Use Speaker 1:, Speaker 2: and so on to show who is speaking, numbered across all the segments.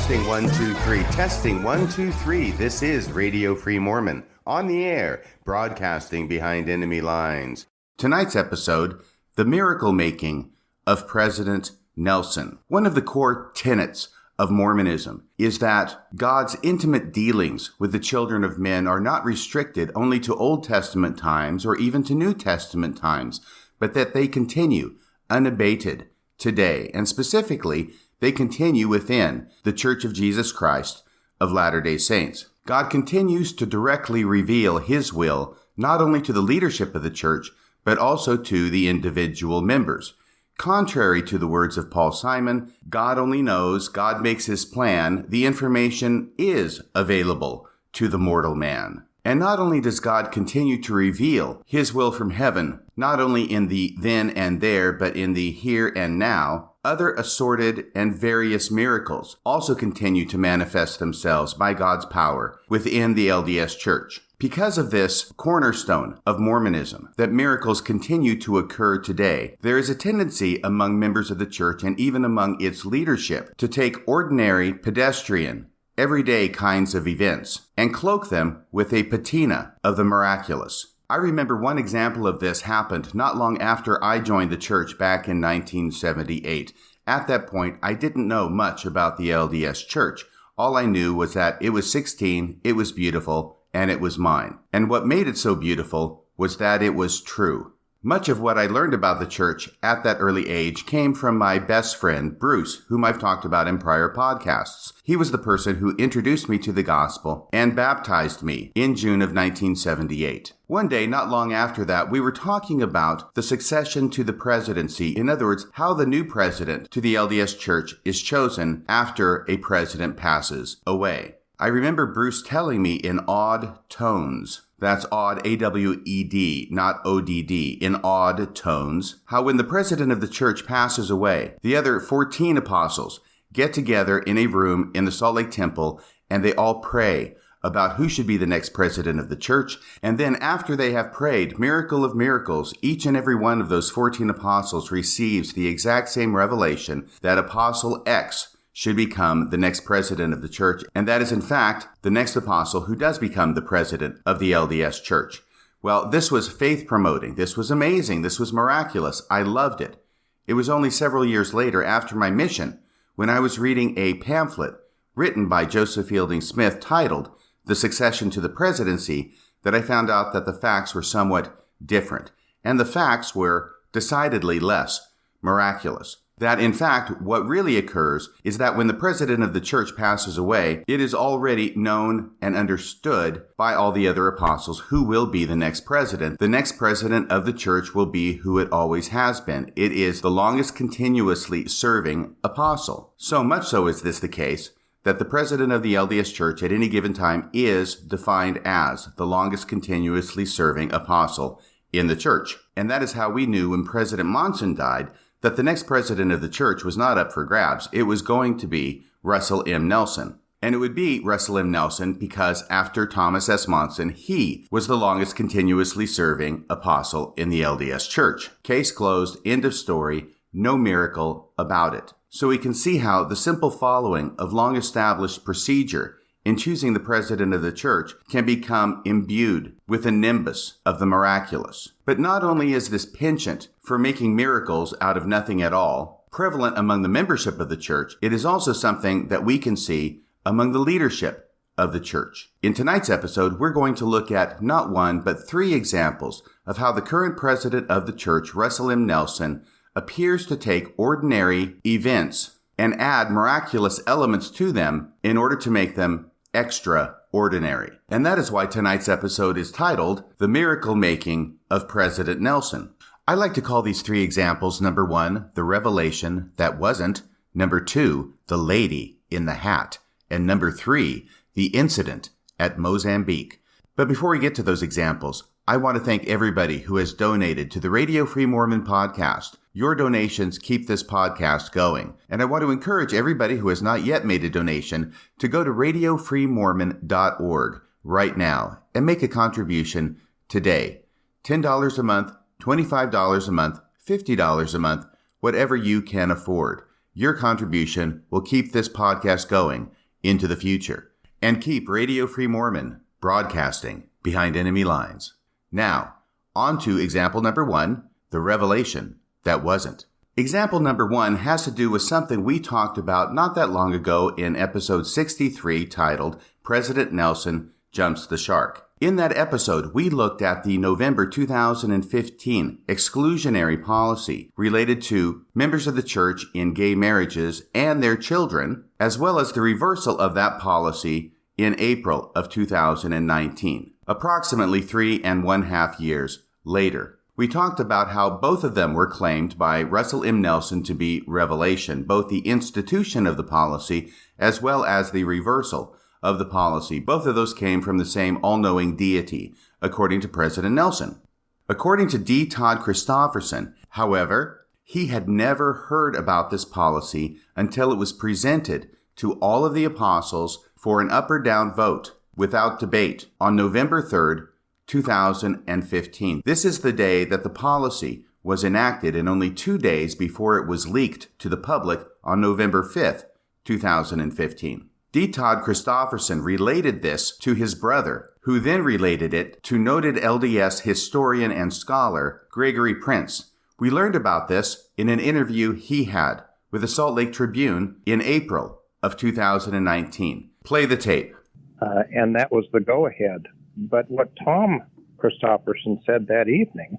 Speaker 1: Testing 1, 2, 3. Testing 1, 2, 3. This is Radio Free Mormon, on the air, broadcasting behind enemy lines. Tonight's episode, The Miracle Making of President Nelson. One of the core tenets of Mormonism is that God's intimate dealings with the children of men are not restricted only to Old Testament times or even to New Testament times, but that they continue unabated today, and specifically, they continue within the Church of Jesus Christ of Latter-day Saints. God continues to directly reveal His will, not only to the leadership of the church, but also to the individual members. Contrary to the words of Paul Simon, God only knows, God makes His plan, the information is available to the mortal man. And not only does God continue to reveal His will from heaven, not only in the then and there, but in the here and now, other assorted and various miracles also continue to manifest themselves by God's power within the LDS Church. Because of this cornerstone of Mormonism, that miracles continue to occur today, there is a tendency among members of the church and even among its leadership to take ordinary, pedestrian, everyday kinds of events and cloak them with a patina of the miraculous. I remember one example of this happened not long after I joined the church back in 1978. At that point, I didn't know much about the LDS Church. All I knew was that it was 16, it was beautiful, and it was mine. And what made it so beautiful was that it was true. Much of what I learned about the church at that early age came from my best friend, Bruce, whom I've talked about in prior podcasts. He was the person who introduced me to the gospel and baptized me in June of 1978. One day, not long after that, we were talking about the succession to the presidency. In other words, how the new president to the LDS Church is chosen after a president passes away. I remember Bruce telling me in odd tones, that's odd, A-W-E-D, not O-D-D, in odd tones, how when the president of the church passes away, the other 14 apostles get together in a room in the Salt Lake Temple and they all pray about who should be the next president of the church. And then after they have prayed, miracle of miracles, each and every one of those 14 apostles receives the exact same revelation that Apostle X should become the next president of the church, and that is in fact the next apostle who does become the president of the LDS Church. Well, this was faith promoting. This was amazing. This was miraculous. I loved it. It was only several years later after my mission when I was reading a pamphlet written by Joseph Fielding Smith titled The Succession to the Presidency that I found out that the facts were somewhat different, and the facts were decidedly less miraculous. That, in fact, what really occurs is that when the president of the church passes away, it is already known and understood by all the other apostles who will be the next president. The next president of the church will be who it always has been. It is the longest continuously serving apostle. So much so is this the case that the president of the LDS Church at any given time is defined as the longest continuously serving apostle in the church. And that is how we knew when President Monson died that the next president of the church was not up for grabs. It was going to be Russell M. Nelson. And it would be Russell M. Nelson because after Thomas S. Monson, he was the longest continuously serving apostle in the LDS Church. Case closed, end of story, no miracle about it. So we can see how the simple following of long-established procedure in choosing the president of the church can become imbued with a nimbus of the miraculous. But not only is this penchant for making miracles out of nothing at all prevalent among the membership of the church, it is also something that we can see among the leadership of the church. In tonight's episode, we're going to look at not one, but 3 examples of how the current president of the church, Russell M. Nelson, appears to take ordinary events and add miraculous elements to them in order to make them extraordinary. And that is why tonight's episode is titled, The Miracle Making of President Nelson. I like to call these 3 examples, number 1, the revelation that wasn't, number 2, the lady in the hat, and number 3, the incident at Mozambique. But before we get to those examples, I want to thank everybody who has donated to the Radio Free Mormon podcast. Your donations keep this podcast going. And I want to encourage everybody who has not yet made a donation to go to radiofreemormon.org right now and make a contribution today. $10 a month, $25 a month, $50 a month, whatever you can afford. Your contribution will keep this podcast going into the future and keep Radio Free Mormon broadcasting behind enemy lines. Now, on to example number 1, the revelation that wasn't. Example number 1 has to do with something we talked about not that long ago in episode 63 titled President Nelson Jumps the Shark. In that episode, we looked at the November 2015 exclusionary policy related to members of the church in gay marriages and their children, as well as the reversal of that policy in April of 2019, approximately 3.5 years later. We talked about how both of them were claimed by Russell M. Nelson to be revelation, both the institution of the policy as well as the reversal of the policy. Both of those came from the same all-knowing deity, according to President Nelson. According to D. Todd Christofferson, however, he had never heard about this policy until it was presented to all of the apostles for an up or down vote without debate on November 3rd, 2015. This is the day that the policy was enacted, and only 2 days before it was leaked to the public on November 5th, 2015. D. Todd Christofferson related this to his brother, who then related it to noted LDS historian and scholar Gregory Prince. We learned about this in an interview he had with the Salt Lake Tribune in April of 2019. Play the tape.
Speaker 2: And that was the go-ahead. But what Tom Christofferson said that evening,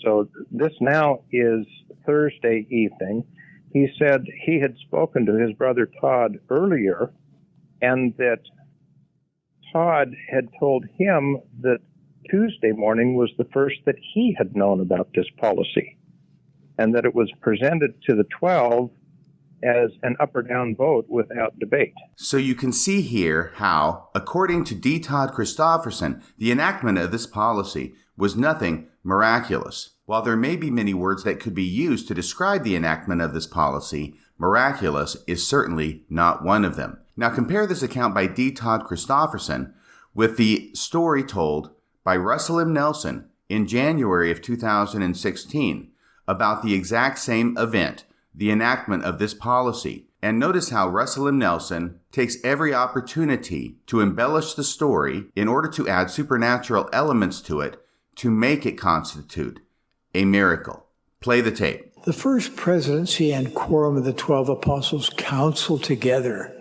Speaker 2: so this now is Thursday evening, he said he had spoken to his brother Todd earlier, and that Todd had told him that Tuesday morning was the first that he had known about this policy, and that it was presented to the 12 as an up or down vote without debate.
Speaker 1: So you can see here how, according to D. Todd Christofferson, the enactment of this policy was nothing miraculous. While there may be many words that could be used to describe the enactment of this policy, miraculous is certainly not one of them. Now compare this account by D. Todd Christofferson with the story told by Russell M. Nelson in January of 2016 about the exact same event, the enactment of this policy. And notice how Russell M. Nelson takes every opportunity to embellish the story in order to add supernatural elements to it to make it constitute a miracle. Play the tape.
Speaker 3: The first presidency and quorum of the 12 apostles counsel together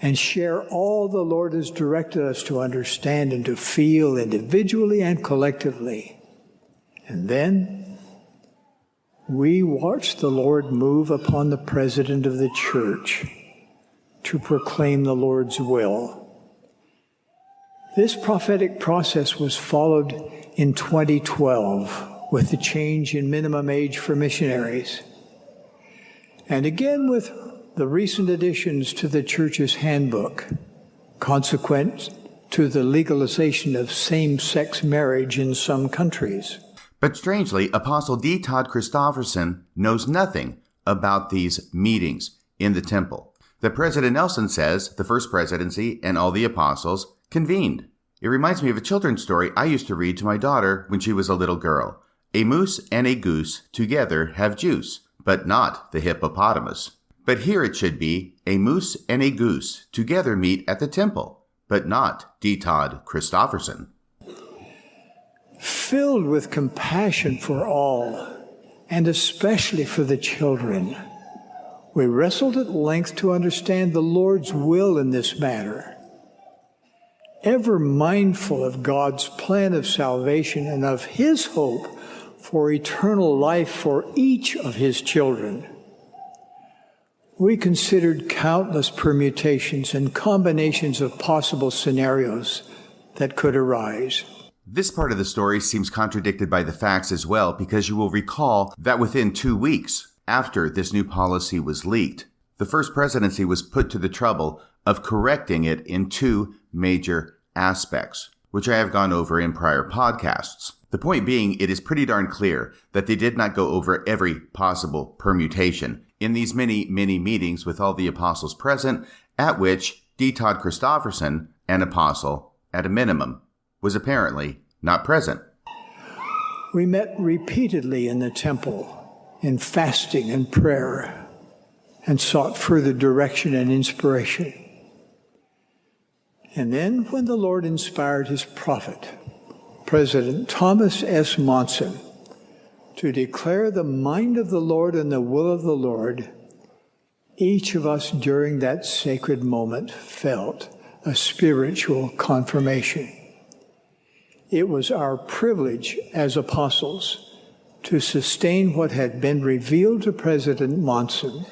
Speaker 3: and share all the Lord has directed us to understand and to feel individually and collectively. And then we watch the Lord move upon the president of the church to proclaim the Lord's will. This prophetic process was followed in 2012 with the change in minimum age for missionaries, and again with the recent additions to the church's handbook, consequent to the legalization of same-sex marriage in some countries.
Speaker 1: But strangely, Apostle D. Todd Christofferson knows nothing about these meetings in the temple. The President Nelson says the first presidency and all the apostles convened. It reminds me of a children's story I used to read to my daughter when she was a little girl. A moose and a goose together have juice, but not the hippopotamus. But here it should be, a moose and a goose together meet at the temple, but not D. Todd Christofferson.
Speaker 3: Filled with compassion for all, and especially for the children, we wrestled at length to understand the Lord's will in this matter. Ever mindful of God's plan of salvation and of His hope for eternal life for each of His children, we considered countless permutations and combinations of possible scenarios that could arise.
Speaker 1: This part of the story seems contradicted by the facts as well, because you will recall that within 2 weeks after this new policy was leaked, the first presidency was put to the trouble of correcting it in 2 major aspects, which I have gone over in prior podcasts. The point being, it is pretty darn clear that they did not go over every possible permutation in these many, many meetings with all the apostles present, at which D. Todd Christofferson, an apostle, at a minimum, was apparently not present.
Speaker 3: We met repeatedly in the temple in fasting and prayer and sought further direction and inspiration. And then when the Lord inspired his prophet, President Thomas S. Monson, to declare the mind of the Lord and the will of the Lord, each of us during that sacred moment felt a spiritual confirmation. It was our privilege as apostles to sustain what had been revealed to President Monson.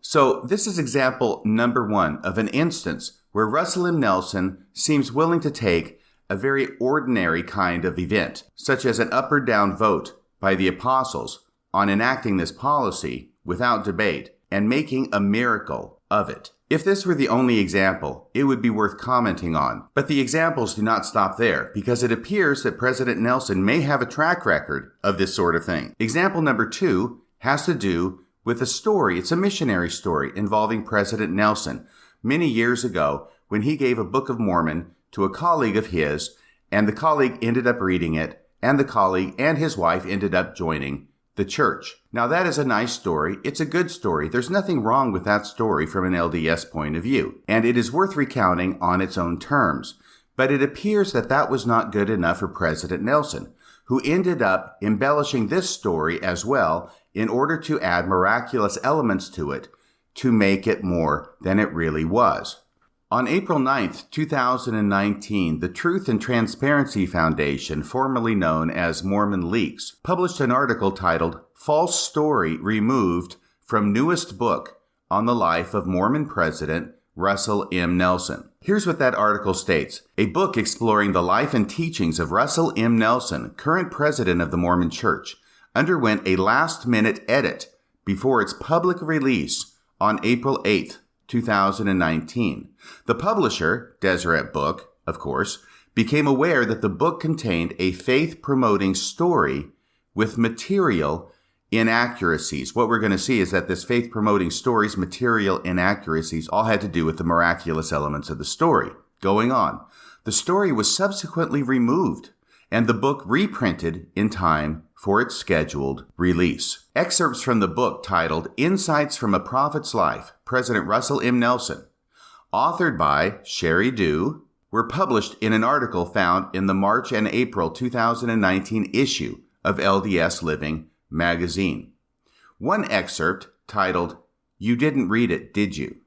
Speaker 1: So this is example number 1 of an instance where Russell M. Nelson seems willing to take a very ordinary kind of event, such as an up or down vote by the apostles on enacting this policy without debate and making a miracle of it. If this were the only example, it would be worth commenting on. But the examples do not stop there, because it appears that President Nelson may have a track record of this sort of thing. Example number 2 has to do with a story. It's a missionary story involving President Nelson many years ago when he gave a Book of Mormon to a colleague of his, and the colleague ended up reading it, and the colleague and his wife ended up joining the church. Now that is a nice story. It's a good story. There's nothing wrong with that story from an LDS point of view, and it is worth recounting on its own terms. But it appears that that was not good enough for President Nelson, who ended up embellishing this story as well in order to add miraculous elements to it to make it more than it really was. On April 9th, 2019, the Truth and Transparency Foundation, formerly known as Mormon Leaks, published an article titled "False Story Removed from Newest Book on the Life of Mormon President Russell M. Nelson." Here's what that article states. A book exploring the life and teachings of Russell M. Nelson, current president of the Mormon Church, underwent a last-minute edit before its public release on April 8th, 2019. The publisher, Deseret Book, of course, became aware that the book contained a faith-promoting story with material inaccuracies. What we're going to see is that this faith-promoting story's material inaccuracies all had to do with the miraculous elements of the story. Going on, the story was subsequently removed and the book reprinted in time for its scheduled release. Excerpts from the book titled "Insights from a Prophet's Life, President Russell M. Nelson," authored by Sherry Dew, were published in an article found in the March and April 2019 issue of LDS Living magazine. One excerpt, titled "You Didn't Read It, Did You?"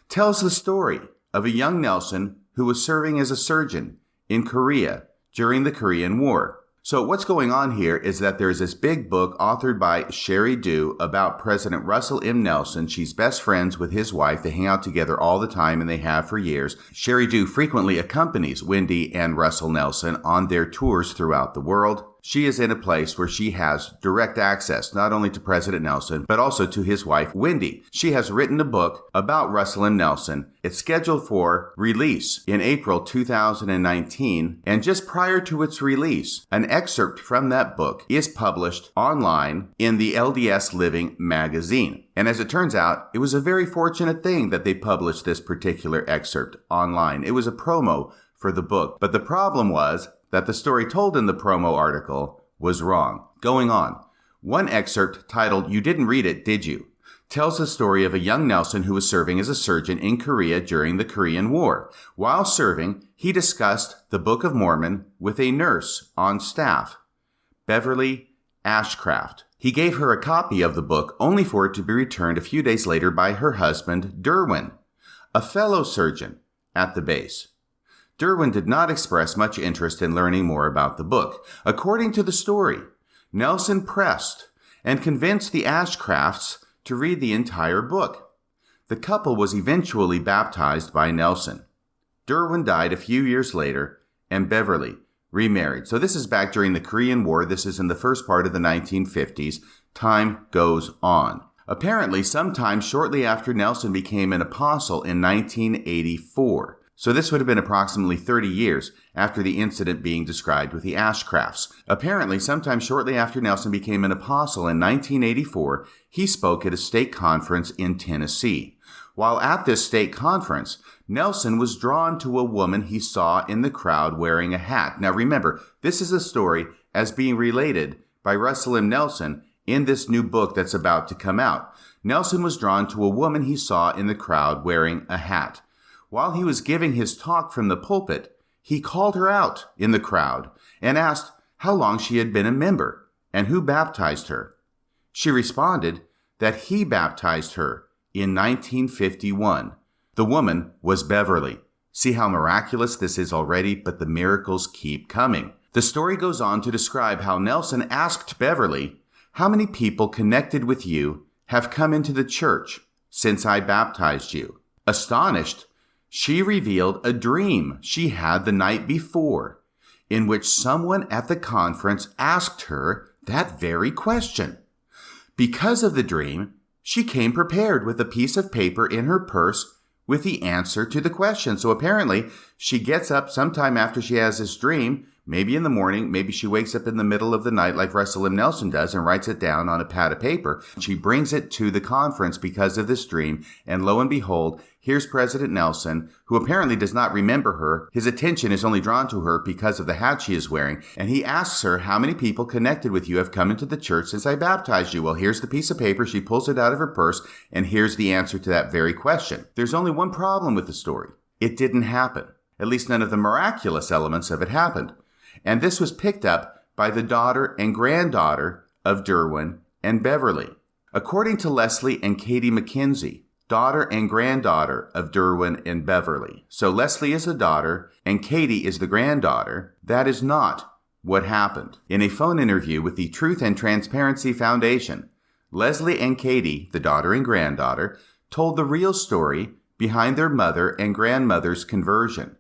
Speaker 1: tells the story of a young Nelson who was serving as a surgeon in Korea during the Korean War. So what's going on here is that there's this big book authored by Sherry Dew about President Russell M. Nelson. She's best friends with his wife. They hang out together all the time, and they have for years. Sherry Dew frequently accompanies Wendy and Russell Nelson on their tours throughout the world. She is in a place where she has direct access not only to President Nelson, but also to his wife, Wendy. She has written a book about Russell M. Nelson. It's scheduled for release in April 2019, and just prior to its release, an excerpt from that book is published online in the LDS Living magazine. And as it turns out, it was a very fortunate thing that they published this particular excerpt online. It was a promo for the book. But the problem was that the story told in the promo article was wrong. Going on, one excerpt titled "You Didn't Read It, Did You?" tells the story of a young Nelson who was serving as a surgeon in Korea during the Korean War. While serving, he discussed the Book of Mormon with a nurse on staff, Beverly Ashcraft. He gave her a copy of the book only for it to be returned a few days later by her husband, Derwin, a fellow surgeon at the base. Derwin did not express much interest in learning more about the book. According to the story, Nelson pressed and convinced the Ashcrafts to read the entire book. The couple was eventually baptized by Nelson. Derwin died a few years later, and Beverly remarried. So this is back during the Korean War. This is in the first part of the 1950s. Time goes on. Apparently, sometime shortly after Nelson became an apostle in 1984. So this would have been approximately 30 years after the incident being described with the Ashcrafts. Apparently, sometime shortly after Nelson became an apostle in 1984, he spoke at a stake conference in Tennessee. While at this stake conference, Nelson was drawn to a woman he saw in the crowd wearing a hat. Now remember, this is a story as being related by Russell M. Nelson in this new book that's about to come out. Nelson was drawn to a woman he saw in the crowd wearing a hat. While he was giving his talk from the pulpit, he called her out in the crowd and asked how long she had been a member and who baptized her. She responded that he baptized her in 1951. The woman was Beverly. See how miraculous this is already, but the miracles keep coming. The story goes on to describe how Nelson asked Beverly, "How many people connected with you have come into the church since I baptized you?" Astonished, she revealed a dream she had the night before, in which someone at the conference asked her that very question. Because of the dream, she came prepared with a piece of paper in her purse with the answer to the question. So apparently, she gets up sometime after she has this dream, maybe in the morning, maybe she wakes up in the middle of the night like Russell M. Nelson does and writes it down on a pad of paper. She brings it to the conference because of this dream, and lo and behold, here's President Nelson, who apparently does not remember her. His attention is only drawn to her because of the hat she is wearing, and he asks her, "How many people connected with you have come into the church since I baptized you?" Well, here's the piece of paper. She pulls it out of her purse, and here's the answer to that very question. There's only one problem with the story. It didn't happen. At least none of the miraculous elements of it happened. And this was picked up by the daughter and granddaughter of Derwin and Beverly. According to Leslie and Katie McKenzie, daughter and granddaughter of Derwin and Beverly. So Leslie is the daughter and Katie is the granddaughter. That is not what happened. In a phone interview with the Truth and Transparency Foundation, Leslie and Katie, the daughter and granddaughter, told the real story behind their mother and grandmother's conversion.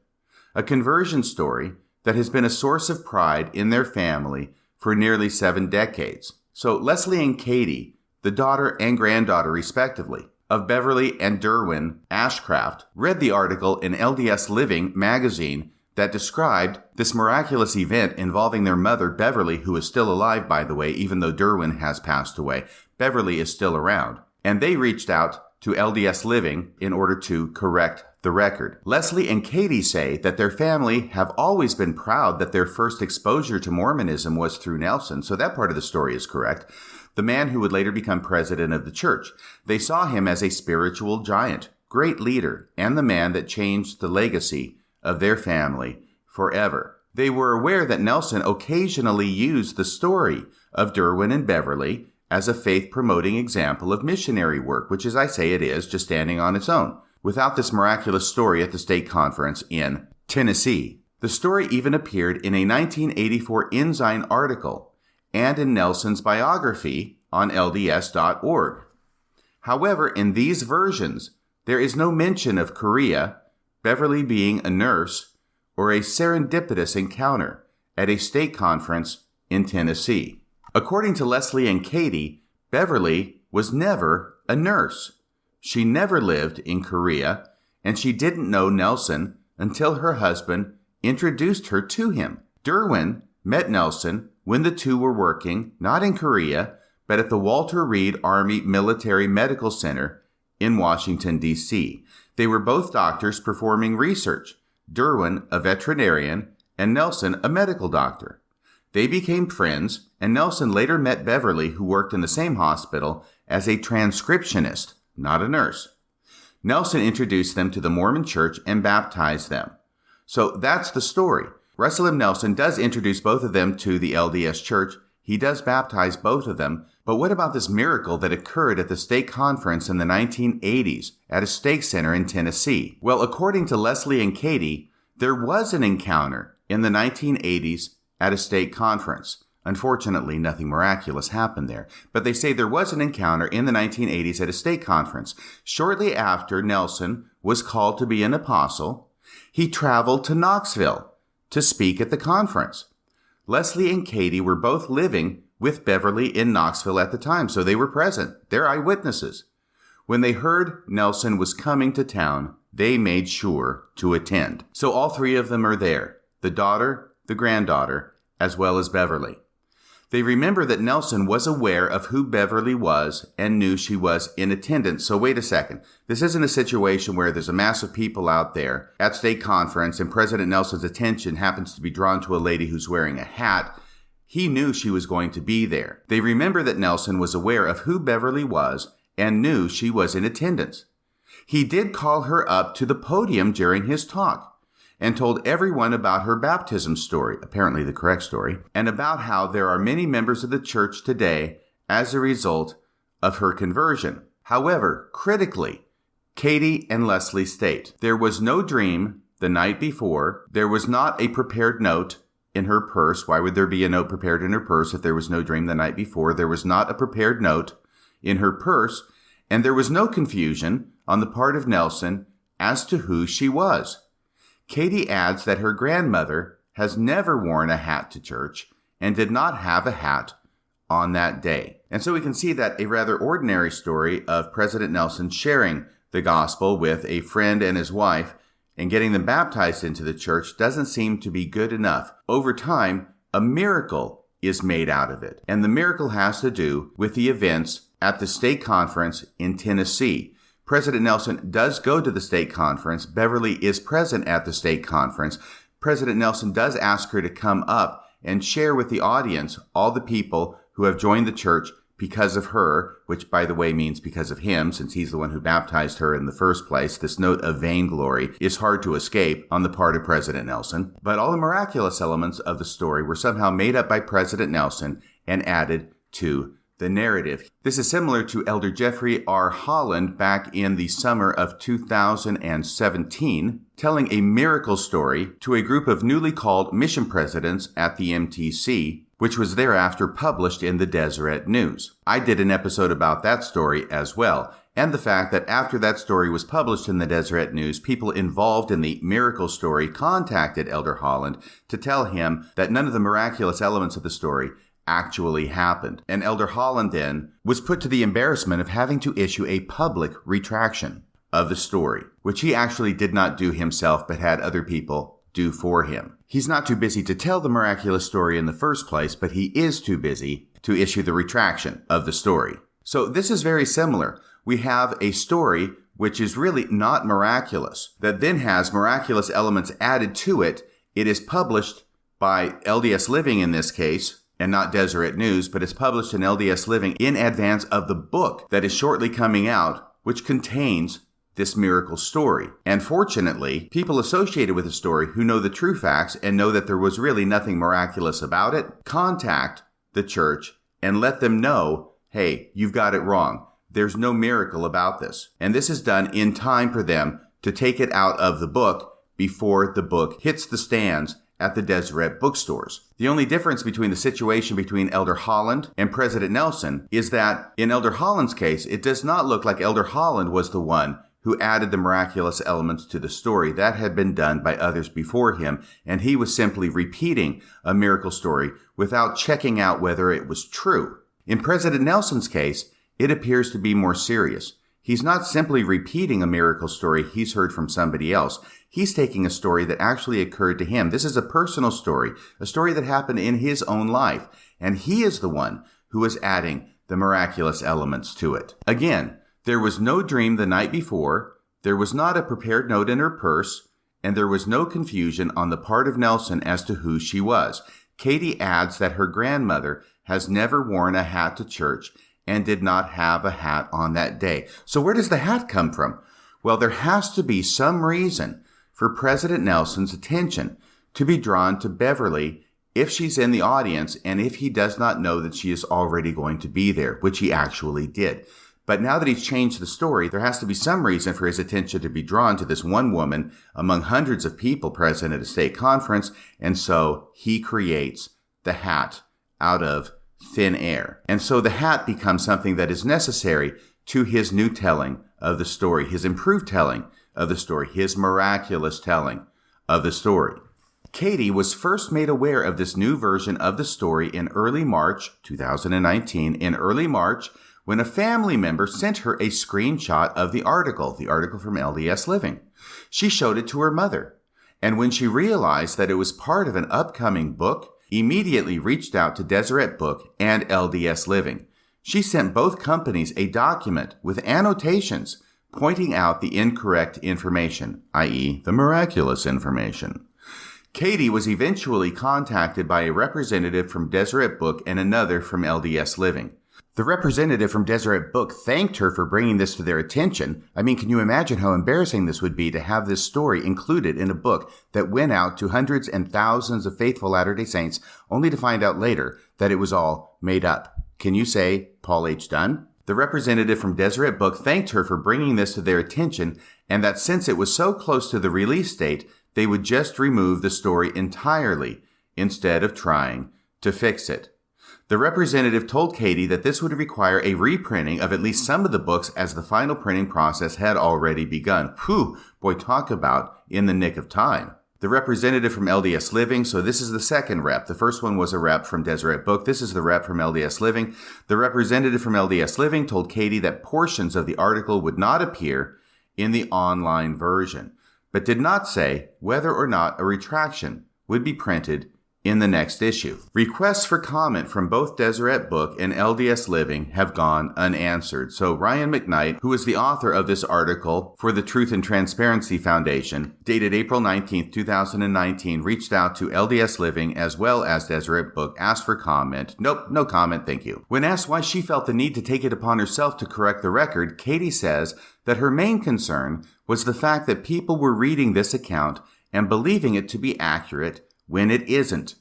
Speaker 1: A conversion story that has been a source of pride in their family for nearly 7 decades. So Leslie and Katie, the daughter and granddaughter respectively, of Beverly and Derwin Ashcraft, read the article in LDS Living magazine that described this miraculous event involving their mother, Beverly, who is still alive, by the way, even though Derwin has passed away. Beverly is still around. And they reached out to LDS Living in order to correct the record. Leslie and Katie say that their family have always been proud that their first exposure to Mormonism was through Nelson, so that part of the story is correct. The man who would later become president of the church. They saw him as a spiritual giant, great leader, and the man that changed the legacy of their family forever. They were aware that Nelson occasionally used the story of Derwin and Beverly as a faith-promoting example of missionary work, which, as I say, it is, just standing on its own. Without this miraculous story at the state conference in Tennessee. The story even appeared in a 1984 Ensign article and in Nelson's biography on LDS.org. However, in these versions, there is no mention of Korea, Beverly being a nurse, or a serendipitous encounter at a state conference in Tennessee. According to Leslie and Katie, Beverly was never a nurse. She never lived in Korea, and she didn't know Nelson until her husband introduced her to him. Derwin met Nelson when the two were working, not in Korea, but at the Walter Reed Army Military Medical Center in Washington, D.C. They were both doctors performing research, Derwin a veterinarian and Nelson a medical doctor. They became friends, and Nelson later met Beverly, who worked in the same hospital, as a transcriptionist, not a nurse. Nelson introduced them to the Mormon church and baptized them. So that's the story. Russell M. Nelson does introduce both of them to the LDS church. He does baptize both of them. But what about this miracle that occurred at the stake conference in the 1980s at a stake center in Tennessee? Well, according to Leslie and Katie, there was an encounter in the 1980s at a stake conference. Unfortunately, nothing miraculous happened there, but they say there was an encounter in the 1980s at a stake conference. Shortly after Nelson was called to be an apostle, he traveled to Knoxville to speak at the conference. Leslie and Katie were both living with Beverly in Knoxville at the time, so they were present. They're eyewitnesses. When they heard Nelson was coming to town, they made sure to attend. So all three of them are there, the daughter, the granddaughter, as well as Beverly. They remember that Nelson was aware of who Beverly was and knew she was in attendance. So wait a second. This isn't a situation where there's a mass of people out there at state conference and President Nelson's attention happens to be drawn to a lady who's wearing a hat. He knew she was going to be there. They remember that Nelson was aware of who Beverly was and knew she was in attendance. He did call her up to the podium during his talk and told everyone about her baptism story, apparently the correct story, and about how there are many members of the church today as a result of her conversion. However, critically, Katie and Leslie state, there was no dream the night before. There was not a prepared note in her purse. Why would there be a note prepared in her purse if there was no dream the night before? There was not a prepared note in her purse, and there was no confusion on the part of Nelson as to who she was. Katie adds that her grandmother has never worn a hat to church and did not have a hat on that day. And so we can see that a rather ordinary story of President Nelson sharing the gospel with a friend and his wife and getting them baptized into the church doesn't seem to be good enough. Over time, a miracle is made out of it. And the miracle has to do with the events at the state conference in Tennessee. President Nelson does go to the state conference. Beverly is present at the state conference. President Nelson does ask her to come up and share with the audience all the people who have joined the church because of her, which, by the way, means because of him, since he's the one who baptized her in the first place. This note of vainglory is hard to escape on the part of President Nelson. But all the miraculous elements of the story were somehow made up by President Nelson and added to the narrative. This is similar to Elder Jeffrey R. Holland back in the summer of 2017, telling a miracle story to a group of newly called mission presidents at the MTC, which was thereafter published in the Deseret News. I did an episode about that story as well, and the fact that after that story was published in the Deseret News, people involved in the miracle story contacted Elder Holland to tell him that none of the miraculous elements of the story actually happened. And Elder Holland then was put to the embarrassment of having to issue a public retraction of the story, which he actually did not do himself, but had other people do for him. He's not too busy to tell the miraculous story in the first place, but he is too busy to issue the retraction of the story. So this is very similar. We have a story which is really not miraculous, that then has miraculous elements added to it. It is published by LDS Living in this case, and not Deseret News, but it's published in LDS Living in advance of the book that is shortly coming out, which contains this miracle story. And fortunately, people associated with the story who know the true facts and know that there was really nothing miraculous about it, contact the church and let them know, hey, you've got it wrong. There's no miracle about this. And this is done in time for them to take it out of the book before the book hits the stands at the Deseret bookstores. The only difference between the situation between Elder Holland and President Nelson is that in Elder Holland's case, it does not look like Elder Holland was the one who added the miraculous elements to the story. That had been done by others before him, and he was simply repeating a miracle story without checking out whether it was true. In President Nelson's case, it appears to be more serious. He's not simply repeating a miracle story he's heard from somebody else. He's taking a story that actually occurred to him. This is a personal story, a story that happened in his own life, and he is the one who is adding the miraculous elements to it. Again, there was no dream the night before, there was not a prepared note in her purse, and there was no confusion on the part of Nelson as to who she was. Katie adds that her grandmother has never worn a hat to church and did not have a hat on that day. So where does the hat come from? Well, there has to be some reason for President Nelson's attention to be drawn to Beverly if she's in the audience and if he does not know that she is already going to be there, which he actually did. But now that he's changed the story, there has to be some reason for his attention to be drawn to this one woman among hundreds of people present at a state conference, and so he creates the hat out of thin air. And so the hat becomes something that is necessary to his new telling of the story, his improved telling of the story, his miraculous telling of the story. Katie was first made aware of this new version of the story in early March 2019, when a family member sent her a screenshot of the article from LDS Living. She showed it to her mother, and when she realized that it was part of an upcoming book, immediately reached out to Deseret Book and LDS Living. She sent both companies a document with annotations pointing out the incorrect information, i.e. the miraculous information. Katie was eventually contacted by a representative from Deseret Book and another from LDS Living. The representative from Deseret Book thanked her for bringing this to their attention. I mean, can you imagine how embarrassing this would be to have this story included in a book that went out to hundreds and thousands of faithful Latter-day Saints, only to find out later that it was all made up? Can you say Paul H. Dunn? The representative from Deseret Book thanked her for bringing this to their attention, and that since it was so close to the release date, they would just remove the story entirely instead of trying to fix it. The representative told Katie that this would require a reprinting of at least some of the books as the final printing process had already begun. Whew, boy, talk about in the nick of time. The representative from LDS Living, so this is the second rep. The first one was a rep from Deseret Book. This is the rep from LDS Living. The representative from LDS Living told Katie that portions of the article would not appear in the online version, but did not say whether or not a retraction would be printed in the next issue. Requests for comment from both Deseret Book and LDS Living have gone unanswered. So Ryan McKnight, who is the author of this article for the Truth and Transparency Foundation, dated April 19th, 2019, reached out to LDS Living as well as Deseret Book, asked for comment. Nope, no comment, thank you. When asked why she felt the need to take it upon herself to correct the record, Katie says that her main concern was the fact that people were reading this account and believing it to be accurate when it isn't.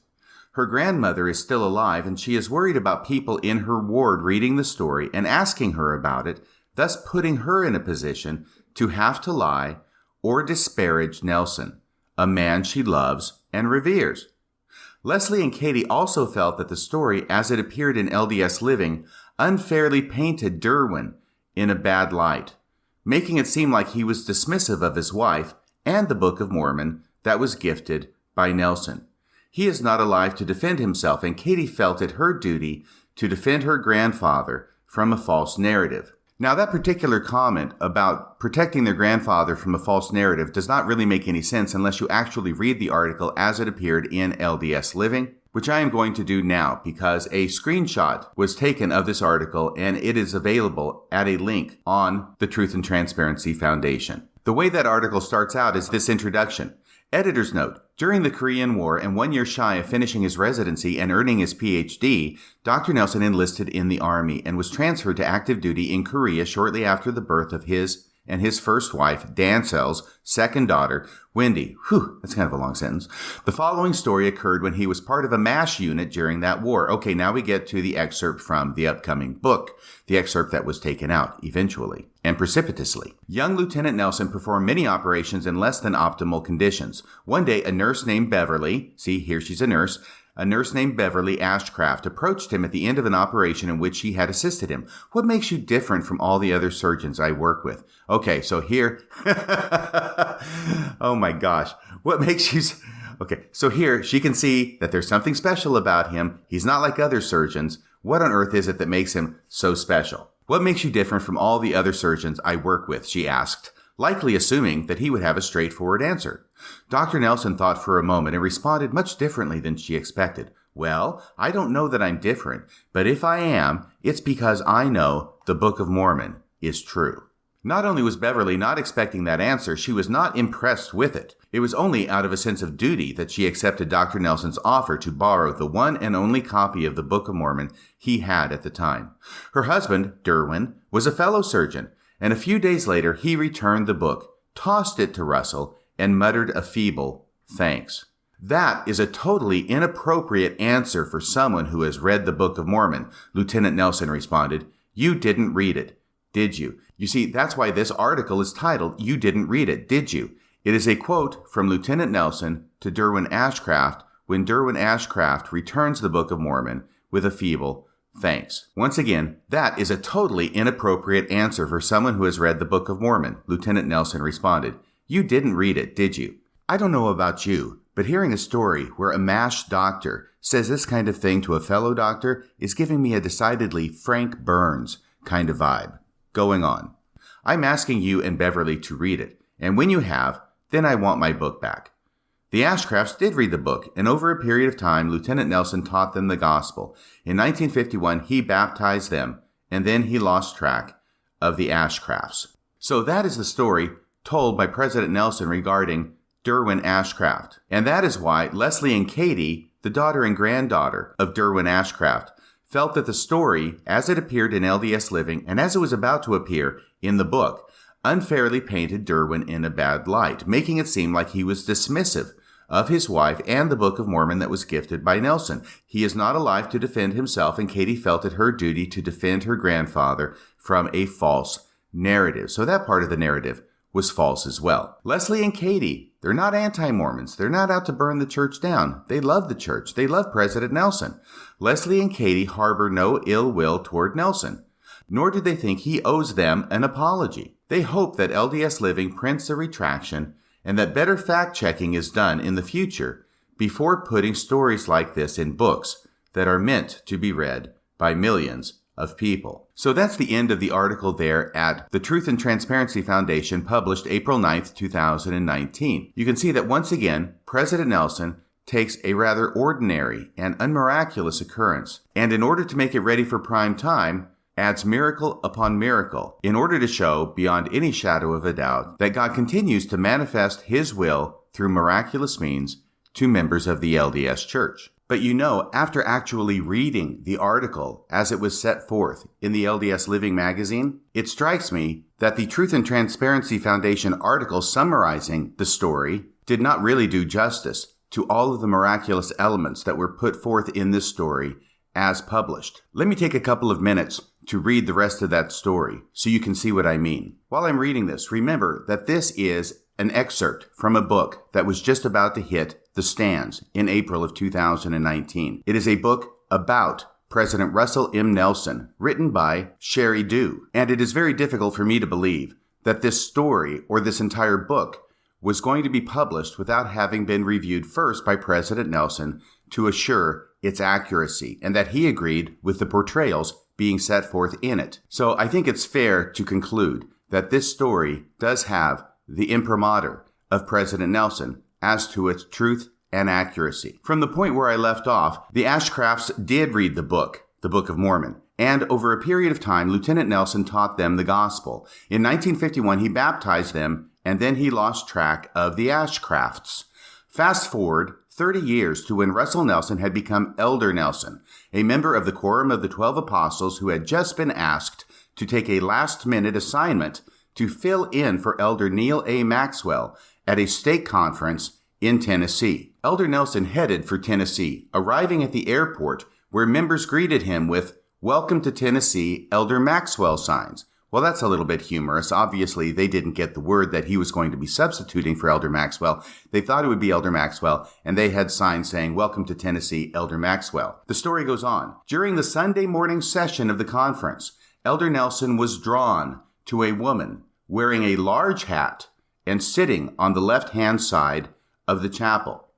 Speaker 1: Her grandmother is still alive, and she is worried about people in her ward reading the story and asking her about it, thus putting her in a position to have to lie or disparage Nelson, a man she loves and reveres. Leslie and Katie also felt that the story, as it appeared in LDS Living, unfairly painted Derwin in a bad light, making it seem like he was dismissive of his wife and the Book of Mormon that was gifted by Nelson. He is not alive to defend himself, and Katie felt it her duty to defend her grandfather from a false narrative. Now, that particular comment about protecting their grandfather from a false narrative does not really make any sense unless you actually read the article as it appeared in LDS Living, which I am going to do now because a screenshot was taken of this article and it is available at a link on the Truth and Transparency Foundation. The way that article starts out is this introduction. Editor's note, during the Korean War and 1 year shy of finishing his residency and earning his PhD, Dr. Nelson enlisted in the Army and was transferred to active duty in Korea shortly after the birth of his and his first wife, Dancel's second daughter, Wendy. Whew, that's kind of a long sentence. The following story occurred when he was part of a MASH unit during that war. Okay, now we get to the excerpt from the upcoming book, the excerpt that was taken out eventually and precipitously. Young Lieutenant Nelson performed many operations in less than optimal conditions. One day, a nurse named Beverly, see, here she's a nurse named Beverly Ashcraft approached him at the end of an operation in which he had assisted him. What makes you different from all the other surgeons I work with? Okay, so here, oh my gosh, what makes you... Okay, so here she can see that there's something special about him. He's not like other surgeons. What on earth is it that makes him so special? What makes you different from all the other surgeons I work with? She asked, likely assuming that he would have a straightforward answer. Dr. Nelson thought for a moment and responded much differently than she expected. Well, I don't know that I'm different, but if I am, it's because I know the Book of Mormon is true. Not only was Beverly not expecting that answer, she was not impressed with it. It was only out of a sense of duty that she accepted Dr. Nelson's offer to borrow the one and only copy of the Book of Mormon he had at the time. Her husband, Derwin, was a fellow surgeon, and a few days later he returned the book, tossed it to Russell, and muttered a feeble thanks. That is a totally inappropriate answer for someone who has read the Book of Mormon, Lieutenant Nelson responded. You didn't read it, did you? You see, that's why this article is titled, You Didn't Read It, Did You? It is a quote from Lieutenant Nelson to Derwin Ashcraft when Derwin Ashcraft returns the Book of Mormon with a feeble thanks. Once again, that is a totally inappropriate answer for someone who has read the Book of Mormon, Lieutenant Nelson responded. You didn't read it, did you? I don't know about you, but hearing a story where a MASH doctor says this kind of thing to a fellow doctor is giving me a decidedly Frank Burns kind of vibe going on. I'm asking you and Beverly to read it, and when you have, then I want my book back. The Ashcrafts did read the book, and over a period of time, Lieutenant Nelson taught them the gospel. In 1951, he baptized them, and then he lost track of the Ashcrafts. So that is the story told by President Nelson regarding Derwin Ashcraft. And that is why Leslie and Katie, the daughter and granddaughter of Derwin Ashcraft, felt that the story, as it appeared in LDS Living and as it was about to appear in the book, unfairly painted Derwin in a bad light, making it seem like he was dismissive of his wife and the Book of Mormon that was gifted by Nelson. He is not alive to defend himself, and Katie felt it her duty to defend her grandfather from a false narrative. So that part of the narrative was false as well. Leslie and Katie, they're not anti-Mormons. They're not out to burn the church down. They love the church. They love President Nelson. Leslie and Katie harbor no ill will toward Nelson, nor do they think he owes them an apology. They hope that LDS Living prints a retraction and that better fact-checking is done in the future before putting stories like this in books that are meant to be read by millions of people. So that's the end of the article there at the Truth and Transparency Foundation, published April 9th, 2019. You can see that once again, President Nelson takes a rather ordinary and unmiraculous occurrence, and in order to make it ready for prime time, adds miracle upon miracle in order to show beyond any shadow of a doubt that God continues to manifest his will through miraculous means to members of the LDS Church. But you know, after actually reading the article as it was set forth in the LDS Living magazine, it strikes me that the Truth and Transparency Foundation article summarizing the story did not really do justice to all of the miraculous elements that were put forth in this story as published. Let me take a couple of minutes to read the rest of that story so you can see what I mean. While I'm reading this, remember that this is an excerpt from a book that was just about to hit the stands in April of 2019. It is a book about President Russell M. Nelson, written by Sherry Dew. And it is very difficult for me to believe that this story or this entire book was going to be published without having been reviewed first by President Nelson to assure its accuracy, and that he agreed with the portrayals being set forth in it. So I think it's fair to conclude that this story does have the imprimatur of President Nelson as to its truth and accuracy. From the point where I left off, the Ashcrafts did read the Book of Mormon, and over a period of time, Lieutenant Nelson taught them the gospel. In 1951, he baptized them, and then he lost track of the Ashcrafts. Fast forward 30 years to when Russell Nelson had become Elder Nelson, a member of the Quorum of the 12 Apostles who had just been asked to take a last-minute assignment to fill in for Elder Neil A. Maxwell at a stake conference in Tennessee. Elder Nelson headed for Tennessee, arriving at the airport where members greeted him with "Welcome to Tennessee, Elder Maxwell" signs. Well, that's a little bit humorous. Obviously, they didn't get the word that he was going to be substituting for Elder Maxwell. They thought it would be Elder Maxwell, and they had signs saying, "Welcome to Tennessee, Elder Maxwell." The story goes on. During the Sunday morning session of the conference, Elder Nelson was drawn to a woman wearing a large hat and sitting on the left-hand side of the chapel.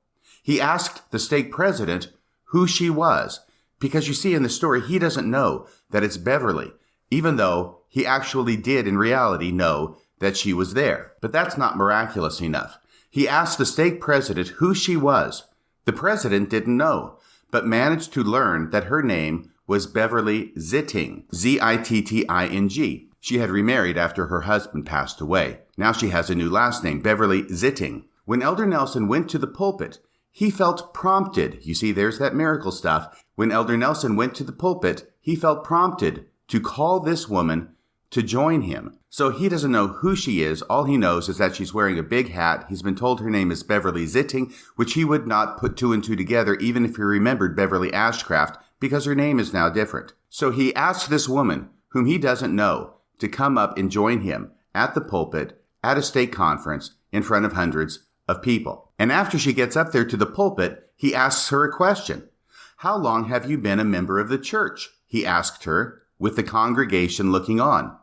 Speaker 1: He asked the stake president who she was, because you see in the story, he doesn't know that it's Beverly, even though he actually did in reality know that she was there. But that's not miraculous enough. He asked the stake president who she was. The president didn't know, but managed to learn that her name was Beverly Zitting, Zitting. She had remarried after her husband passed away. Now she has a new last name, Beverly Zitting. When Elder Nelson went to the pulpit, he felt prompted. You see, there's that miracle stuff. When Elder Nelson went to the pulpit, he felt prompted to call this woman to join him. So he doesn't know who she is. All he knows is that she's wearing a big hat. He's been told her name is Beverly Zitting, which he would not put two and two together even if he remembered Beverly Ashcraft, because her name is now different. So he asks this woman, whom he doesn't know, to come up and join him at the pulpit at a stake conference in front of hundreds of people. And after she gets up there to the pulpit, he asks her a question. "How long have you been a member of the church?" he asked her, with the congregation looking on.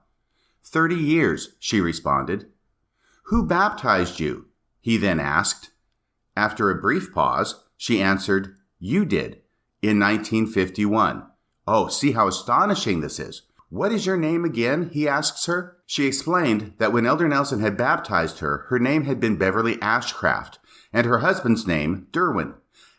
Speaker 1: 30 years, she responded. "Who baptized you?" he then asked. After a brief pause, she answered, "You did, in 1951. "Oh, see how astonishing this is. "What is your name again?" he asks her. She explained that when Elder Nelson had baptized her, her name had been Beverly Ashcraft, and her husband's name, Derwin.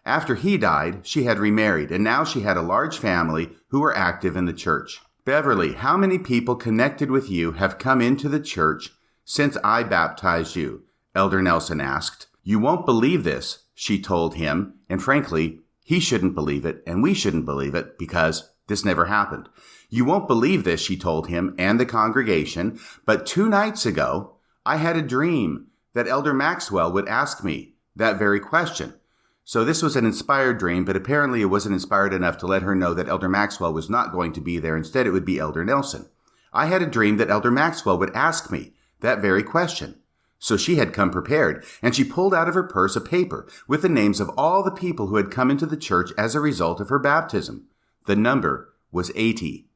Speaker 1: After he died, she had remarried, and now she had a large family who were active in the church. "Beverly, how many people connected with you have come into the church since I baptized you?" Elder Nelson asked. "You won't believe this," she told him, and frankly, he shouldn't believe it, and we shouldn't believe it, because This never happened. You won't believe this, she told him and the congregation, but 2 nights ago, I had a dream that Elder Maxwell would ask me that very question. So this was an inspired dream, but apparently it wasn't inspired enough to let her know that Elder Maxwell was not going to be there. Instead, it would be Elder Nelson. I had a dream that Elder Maxwell would ask me that very question. So she had come prepared, and she pulled out of her purse a paper with the names of all the people who had come into the church as a result of her baptism. The number was 80.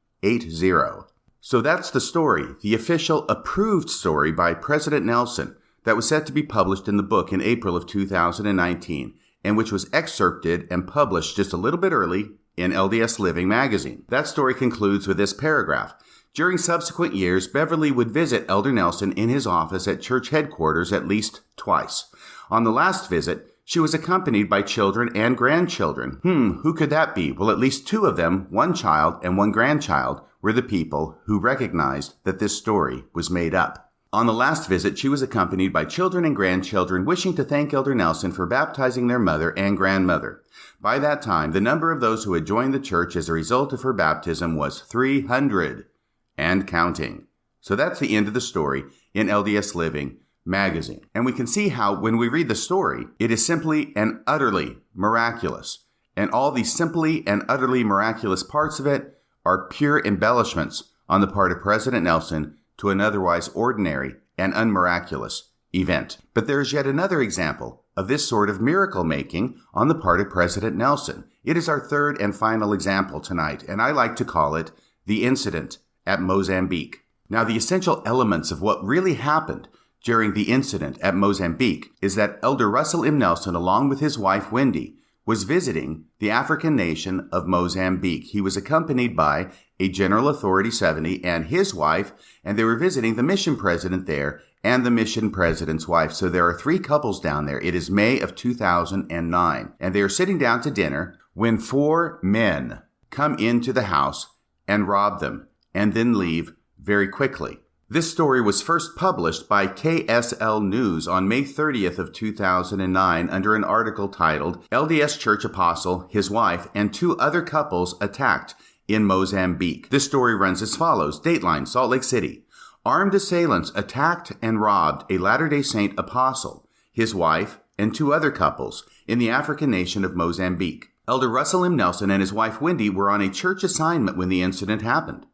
Speaker 1: So that's the story, the official approved story by President Nelson that was set to be published in the book in April of 2019, and which was excerpted and published just a little bit early in LDS Living magazine. That story concludes with this paragraph. During subsequent years, Beverly would visit Elder Nelson in his office at church headquarters at least twice. On the last visit, she was accompanied by children and grandchildren. Who could that be? Well, at least 2 of them, 1 child and 1 grandchild, were the people who recognized that this story was made up. On the last visit, she was accompanied by children and grandchildren wishing to thank Elder Nelson for baptizing their mother and grandmother. By that time, the number of those who had joined the church as a result of her baptism was 300 and counting. So that's the end of the story in LDS Living magazine. And we can see how when we read the story, it is simply and utterly miraculous. And all these simply and utterly miraculous parts of it are pure embellishments on the part of President Nelson to an otherwise ordinary and unmiraculous event. But there is yet another example of this sort of miracle making on the part of President Nelson. It is our third and final example tonight, and I like to call it the incident at Mozambique. Now, the essential elements of what really happened during the incident at Mozambique is that Elder Russell M. Nelson, along with his wife Wendy, was visiting the African nation of Mozambique. He was accompanied by a General Authority 70 and his wife, and they were visiting the mission president there and the mission president's wife. So there are 3 couples down there. It is May of 2009, and they are sitting down to dinner when 4 men come into the house and rob them and then leave very quickly. This story was first published by KSL News on May 30th of 2009 under an article titled LDS Church Apostle, His Wife, and 2 Other Couples Attacked in Mozambique. This story runs as follows. Dateline, Salt Lake City. Armed assailants attacked and robbed a Latter-day Saint apostle, his wife, and 2 other couples in the African nation of Mozambique. Elder Russell M. Nelson and his wife Wendy were on a church assignment when the incident happened.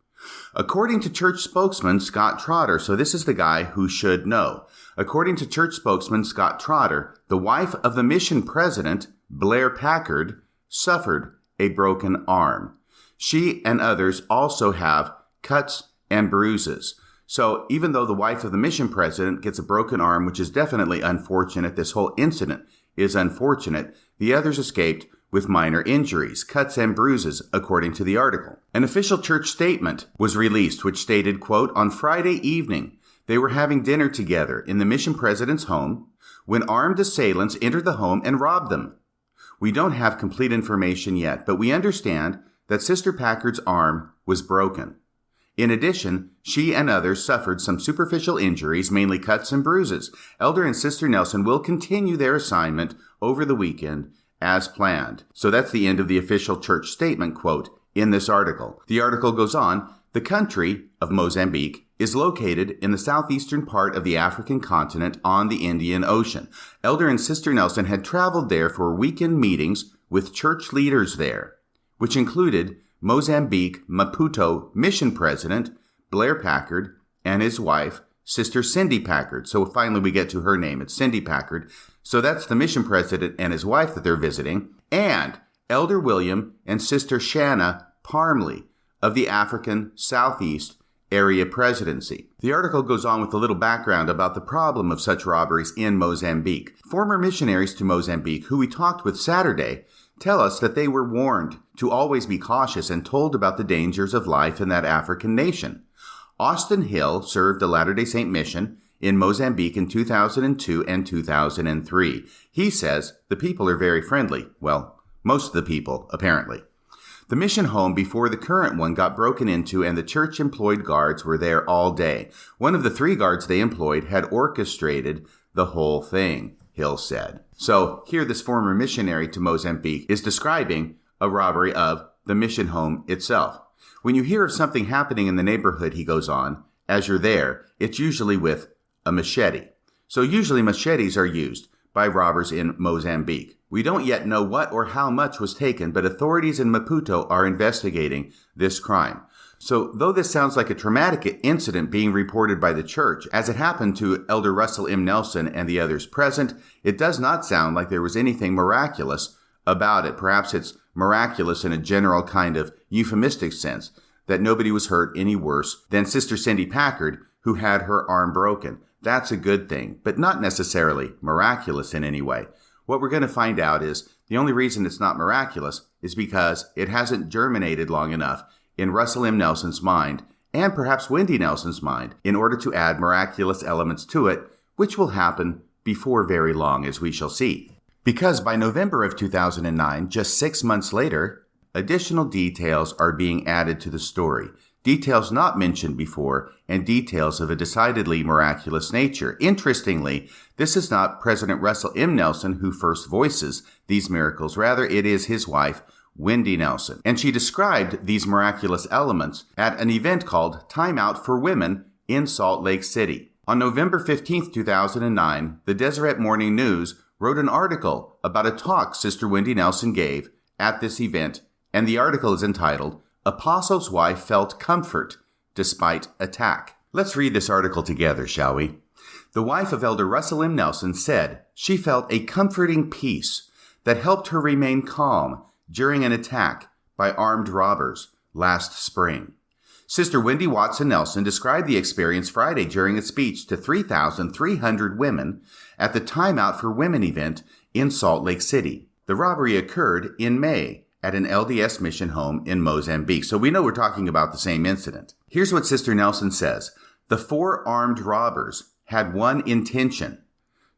Speaker 1: According to church spokesman Scott Trotter, so this is the guy who should know. According to church spokesman Scott Trotter, the wife of the mission president, Blair Packard, suffered a broken arm. She and others also have cuts and bruises. So even though the wife of the mission president gets a broken arm, which is definitely unfortunate, this whole incident is unfortunate, the others escaped with minor injuries, cuts and bruises, according to the article. An official church statement was released which stated, quote, on Friday evening, they were having dinner together in the mission president's home when armed assailants entered the home and robbed them. We don't have complete information yet, but we understand that Sister Packard's arm was broken. In addition, she and others suffered some superficial injuries, mainly cuts and bruises. Elder and Sister Nelson will continue their assignment over the weekend as planned. So that's the end of the official church statement, quote, in this article. The article goes on, the country of Mozambique is located in the southeastern part of the African continent on the Indian Ocean. Elder and Sister Nelson had traveled there for weekend meetings with church leaders there, which included Mozambique Maputo mission president Blair Packard and his wife, Sister Cindy Packard. So finally we get to her name. It's Cindy Packard. So that's the mission president and his wife that they're visiting, and Elder William and Sister Shanna Parmley of the African Southeast Area Presidency. The article goes on with a little background about the problem of such robberies in Mozambique. Former missionaries to Mozambique, who we talked with Saturday, tell us that they were warned to always be cautious and told about the dangers of life in that African nation. Austin Hill served a Latter-day Saint mission in Mozambique in 2002 and 2003. He says the people are very friendly. Well, most of the people, apparently. The mission home before the current one got broken into, and the church-employed guards were there all day. One of the 3 guards they employed had orchestrated the whole thing, Hill said. So here this former missionary to Mozambique is describing a robbery of the mission home itself. When you hear of something happening in the neighborhood, he goes on, as you're there, it's usually with a machete. So usually machetes are used by robbers in Mozambique. We don't yet know what or how much was taken, but authorities in Maputo are investigating this crime. So though this sounds like a traumatic incident being reported by the church, as it happened to Elder Russell M. Nelson and the others present, it does not sound like there was anything miraculous about it. Perhaps it's miraculous in a general kind of euphemistic sense, that nobody was hurt any worse than Sister Cindy Packard, who had her arm broken. That's a good thing, but not necessarily miraculous in any way. What we're going to find out is the only reason it's not miraculous is because it hasn't germinated long enough in Russell M. Nelson's mind, and perhaps Wendy Nelson's mind, in order to add miraculous elements to it, which will happen before very long, as we shall see. Because by November of 2009, just 6 months later, additional details are being added to the story. Details not mentioned before, and details of a decidedly miraculous nature. Interestingly, this is not President Russell M. Nelson who first voices these miracles. Rather, it is his wife, Wendy Nelson. And she described these miraculous elements at an event called Time Out for Women in Salt Lake City. On November 15, 2009, the Deseret Morning News wrote an article about a talk Sister Wendy Nelson gave at this event, and the article is entitled, Apostle's Wife Felt Comfort Despite Attack. Let's read this article together, shall we? The wife of Elder Russell M. Nelson said she felt a comforting peace that helped her remain calm during an attack by armed robbers last spring. Sister Wendy Watson Nelson described the experience Friday during a speech to 3,300 women at the Time Out for Women event in Salt Lake City. The robbery occurred in May at an LDS mission home in Mozambique. So we know we're talking about the same incident. Here's what Sister Nelson says. The 4 armed robbers had one intention,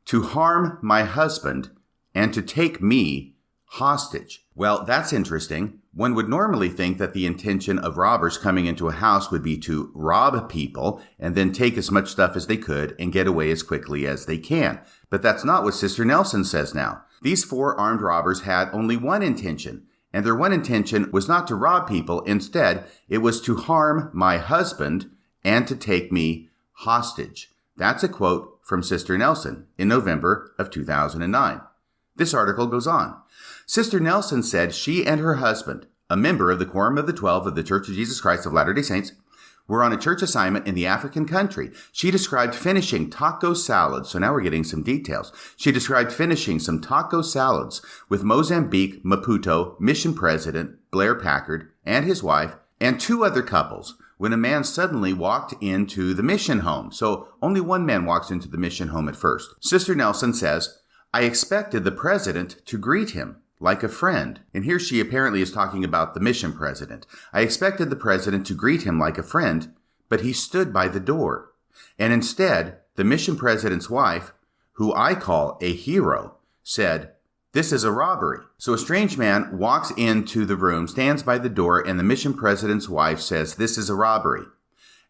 Speaker 1: to harm my husband and to take me hostage. Well, that's interesting. One would normally think that the intention of robbers coming into a house would be to rob people and then take as much stuff as they could and get away as quickly as they can. But that's not what Sister Nelson says now. These 4 armed robbers had only one intention, and their one intention was not to rob people. Instead, it was to harm my husband and to take me hostage. That's a quote from Sister Nelson in November of 2009. This article goes on. Sister Nelson said she and her husband, a member of the Quorum of the 12 of the Church of Jesus Christ of Latter-day Saints, were on a church assignment in the African country. She described finishing taco salads. So now we're getting some details. She described finishing some taco salads with Mozambique, Maputo, mission president Blair Packard and his wife and 2 other couples when a man suddenly walked into the mission home. So only one man walks into the mission home at first. Sister Nelson says, I expected the president to greet him like a friend. And here she apparently is talking about the mission president. I expected the president to greet him like a friend, but he stood by the door. And instead, the mission president's wife, who I call a hero, said, this is a robbery. So a strange man walks into the room, stands by the door, and the mission president's wife says, this is a robbery.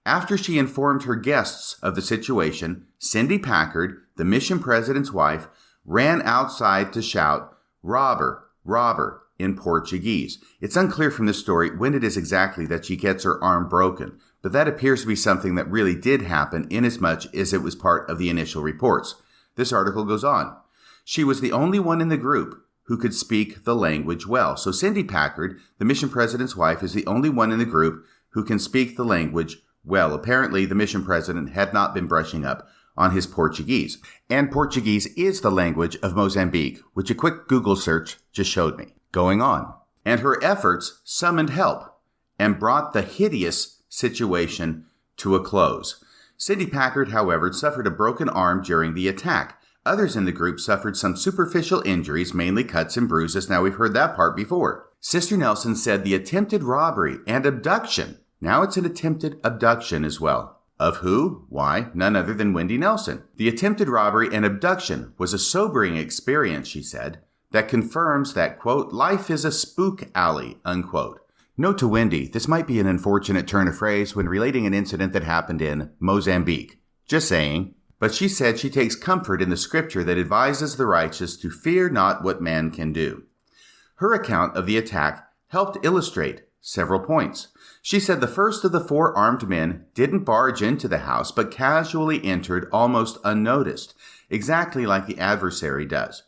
Speaker 1: After she informed her guests of the situation, Cindy Packard, the mission president's wife, ran outside to shout, robber, robber, in Portuguese. It's unclear from this story when it is exactly that she gets her arm broken, but that appears to be something that really did happen inasmuch as it was part of the initial reports. This article goes on. She was the only one in the group who could speak the language well. So Cindy Packard, the mission president's wife, is the only one in the group who can speak the language well. Apparently, the mission president had not been brushing up on his Portuguese. And Portuguese is the language of Mozambique, which a quick Google search just showed me. Going on. And her efforts summoned help and brought the hideous situation to a close. Cindy Packard, however, suffered a broken arm during the attack. Others in the group suffered some superficial injuries, mainly cuts and bruises. Now, we've heard that part before. Sister Nelson said the attempted robbery and abduction, now it's an attempted abduction as well. Of who? Why, none other than Wendy Nelson. The attempted robbery and abduction was a sobering experience, she said, that confirms that, quote, life is a spook alley, unquote. Note to Wendy, this might be an unfortunate turn of phrase when relating an incident that happened in Mozambique. Just saying. But she said she takes comfort in the scripture that advises the righteous to fear not what man can do. Her account of the attack helped illustrate several points. She said the first of the 4 armed men didn't barge into the house, but casually entered almost unnoticed, exactly like the adversary does.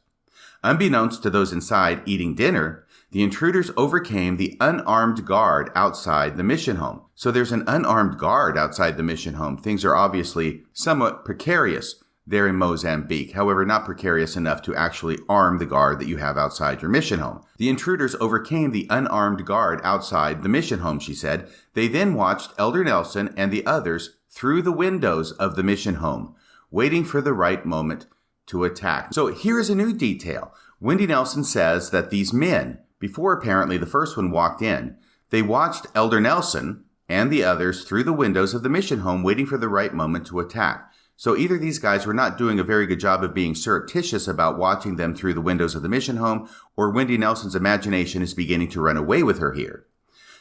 Speaker 1: Unbeknownst to those inside eating dinner, the intruders overcame the unarmed guard outside the mission home. So there's an unarmed guard outside the mission home. Things are obviously somewhat precarious there in Mozambique. However, not precarious enough to actually arm the guard that you have outside your mission home. The intruders overcame the unarmed guard outside the mission home, she said. They then watched Elder Nelson and the others through the windows of the mission home, waiting for the right moment to attack. So here is a new detail. Wendy Nelson says that these men, before apparently the first one walked in, they watched Elder Nelson and the others through the windows of the mission home, waiting for the right moment to attack. So either these guys were not doing a very good job of being surreptitious about watching them through the windows of the mission home, or Wendy Nelson's imagination is beginning to run away with her here.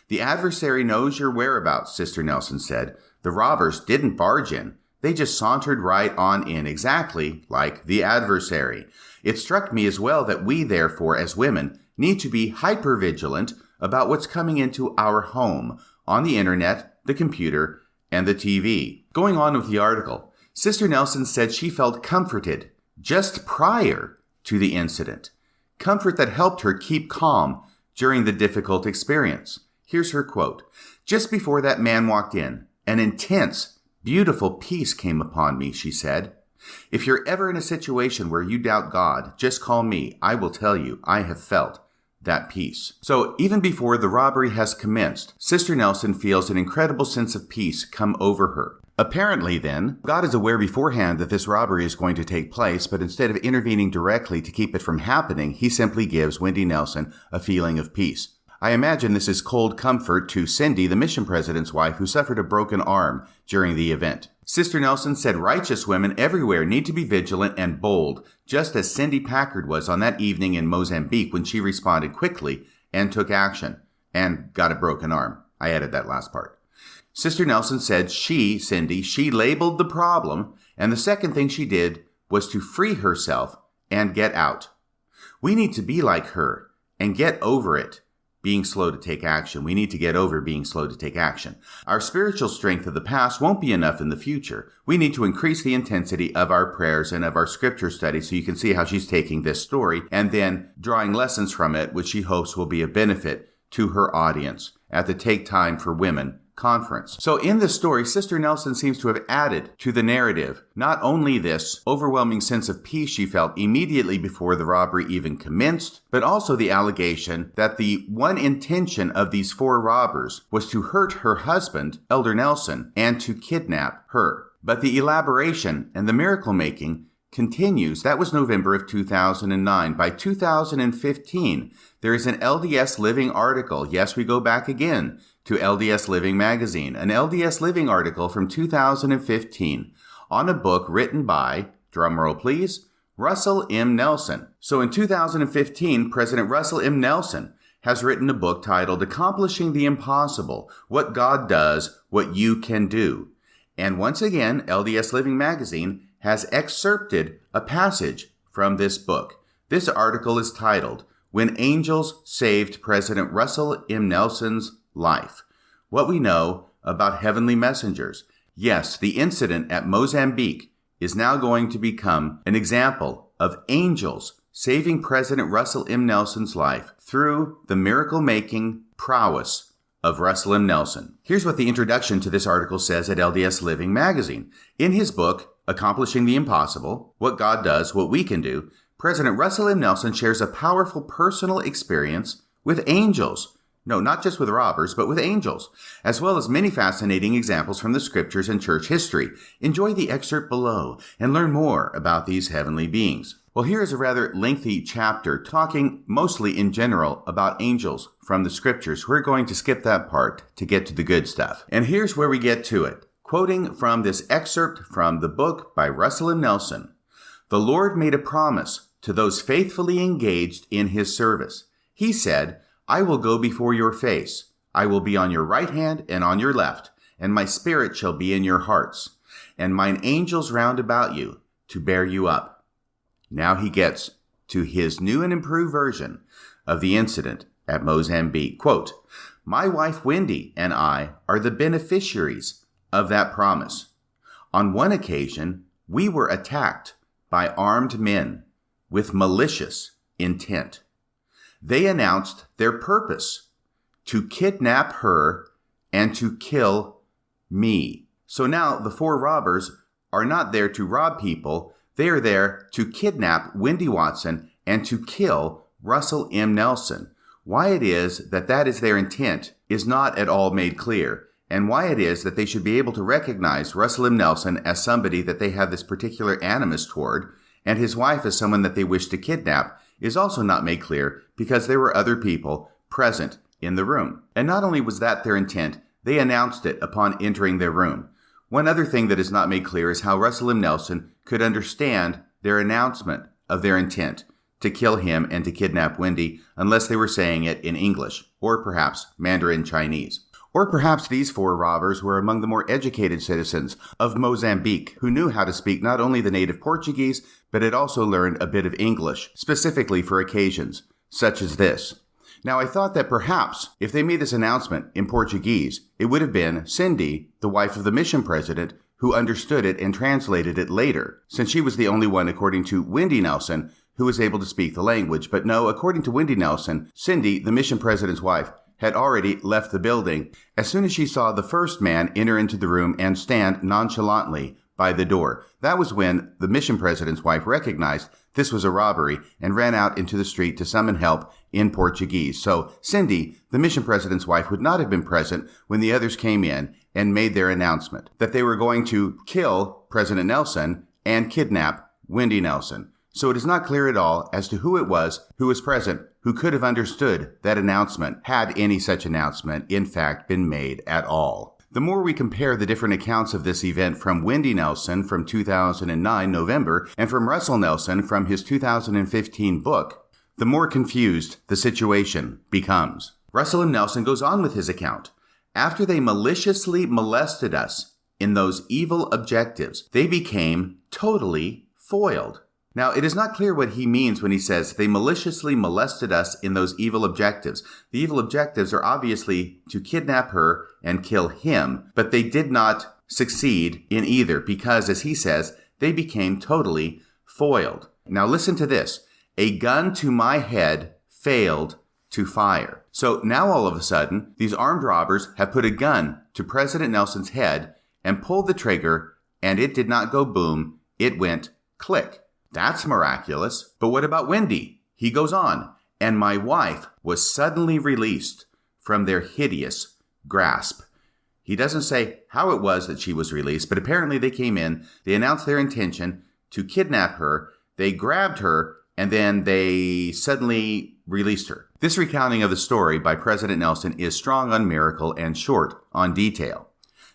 Speaker 1: The adversary knows your whereabouts, Sister Nelson said. The robbers didn't barge in. They just sauntered right on in, exactly like the adversary. It struck me as well that we, therefore, as women, need to be hyper-vigilant about what's coming into our home, on the internet, the computer, and the TV. Going on with the article, Sister Nelson said she felt comforted just prior to the incident. Comfort that helped her keep calm during the difficult experience. Here's her quote. "Just before that man walked in, an intense, beautiful peace came upon me," she said. "If you're ever in a situation where you doubt God, just call me. I will tell you, I have felt that peace." So even before the robbery has commenced, Sister Nelson feels an incredible sense of peace come over her. Apparently then, God is aware beforehand that this robbery is going to take place, but instead of intervening directly to keep it from happening, he simply gives Wendy Nelson a feeling of peace. I imagine this is cold comfort to Cindy, the mission president's wife, who suffered a broken arm during the event. Sister Nelson said righteous women everywhere need to be vigilant and bold, just as Cindy Packard was on that evening in Mozambique when she responded quickly and took action and got a broken arm. I added that last part. Sister Nelson said she labeled the problem, and the second thing she did was to free herself and get out. We need to be like her and get over it, being slow to take action. We need to get over being slow to take action. Our spiritual strength of the past won't be enough in the future. We need to increase the intensity of our prayers and of our scripture study, so you can see how she's taking this story and then drawing lessons from it, which she hopes will be a benefit to her audience at the Take Time for Women conference. So in this story, Sister Nelson seems to have added to the narrative not only this overwhelming sense of peace she felt immediately before the robbery even commenced, but also the allegation that the one intention of these 4 robbers was to hurt her husband, Elder Nelson, and to kidnap her. But the elaboration and the miracle making continues. That was November of 2009. By 2015, there is an LDS Living article. Yes, we go back again to LDS Living magazine, an LDS Living article from 2015 on a book written by, drumroll please, Russell M. Nelson. So in 2015, President Russell M. Nelson has written a book titled Accomplishing the Impossible, What God Does, What You Can Do. And once again, LDS Living magazine has excerpted a passage from this book. This article is titled, When Angels Saved President Russell M. Nelson's Life. What we know about heavenly messengers. Yes, the incident at Mozambique is now going to become an example of angels saving President Russell M. Nelson's life through the miracle-making prowess of Russell M. Nelson. Here's what the introduction to this article says at LDS Living magazine. In his book, Accomplishing the Impossible, What God Does, What We Can Do, President Russell M. Nelson shares a powerful personal experience with angels. No, not just with robbers, but with angels, as well as many fascinating examples from the scriptures and church history. Enjoy the excerpt below and learn more about these heavenly beings. Well, here is a rather lengthy chapter talking mostly in general about angels from the scriptures. We're going to skip that part to get to the good stuff. And here's where we get to it. Quoting from this excerpt from the book by Russell M. Nelson, "The Lord made a promise to those faithfully engaged in his service. He said, I will go before your face. I will be on your right hand and on your left, and my spirit shall be in your hearts, and mine angels round about you to bear you up." Now he gets to his new and improved version of the incident at Mozambique. Quote, "My wife Wendy and I are the beneficiaries of that promise. On one occasion, we were attacked by armed men with malicious intent. They announced their purpose to kidnap her and to kill me." So now the 4 robbers are not there to rob people. They are there to kidnap Wendy Watson and to kill Russell M. Nelson. Why it is that is their intent is not at all made clear, and why it is that they should be able to recognize Russell M. Nelson as somebody that they have this particular animus toward, and his wife as someone that they wish to kidnap, is also not made clear because there were other people present in the room. And not only was that their intent, they announced it upon entering their room. One other thing that is not made clear is how Russell M. Nelson could understand their announcement of their intent to kill him and to kidnap Wendy unless they were saying it in English, or perhaps Mandarin Chinese. Or perhaps these 4 robbers were among the more educated citizens of Mozambique who knew how to speak not only the native Portuguese, but had also learned a bit of English, specifically for occasions such as this. Now, I thought that perhaps if they made this announcement in Portuguese, it would have been Cindy, the wife of the mission president, who understood it and translated it later, since she was the only one, according to Wendy Nelson, who was able to speak the language. But no, according to Wendy Nelson, Cindy, the mission president's wife, had already left the building as soon as she saw the first man enter into the room and stand nonchalantly by the door. That was when the mission president's wife recognized this was a robbery and ran out into the street to summon help in Portuguese. So Cindy, the mission president's wife, would not have been present when the others came in and made their announcement that they were going to kill President Nelson and kidnap Wendy Nelson. So it is not clear at all as to who it was who was present who could have understood that announcement had any such announcement in fact been made at all. The more we compare the different accounts of this event from Wendy Nelson from 2009 November and from Russell Nelson from his 2015 book, the more confused the situation becomes. Russell M. Nelson goes on with his account. After they maliciously molested us in those evil objectives, they became totally foiled. Now, it is not clear what he means when he says they maliciously molested us in those evil objectives. The evil objectives are obviously to kidnap her and kill him, but they did not succeed in either because, as he says, they became totally foiled. Now, listen to this. A gun to my head failed to fire. So now all of a sudden, these armed robbers have put a gun to President Nelson's head and pulled the trigger, and it did not go boom. It went click. That's miraculous. But what about Wendy? He goes on, and my wife was suddenly released from their hideous grasp. He doesn't say how it was that she was released, but apparently they came in, they announced their intention to kidnap her, they grabbed her, and then they suddenly released her. This recounting of the story by President Nelson is strong on miracle and short on detail.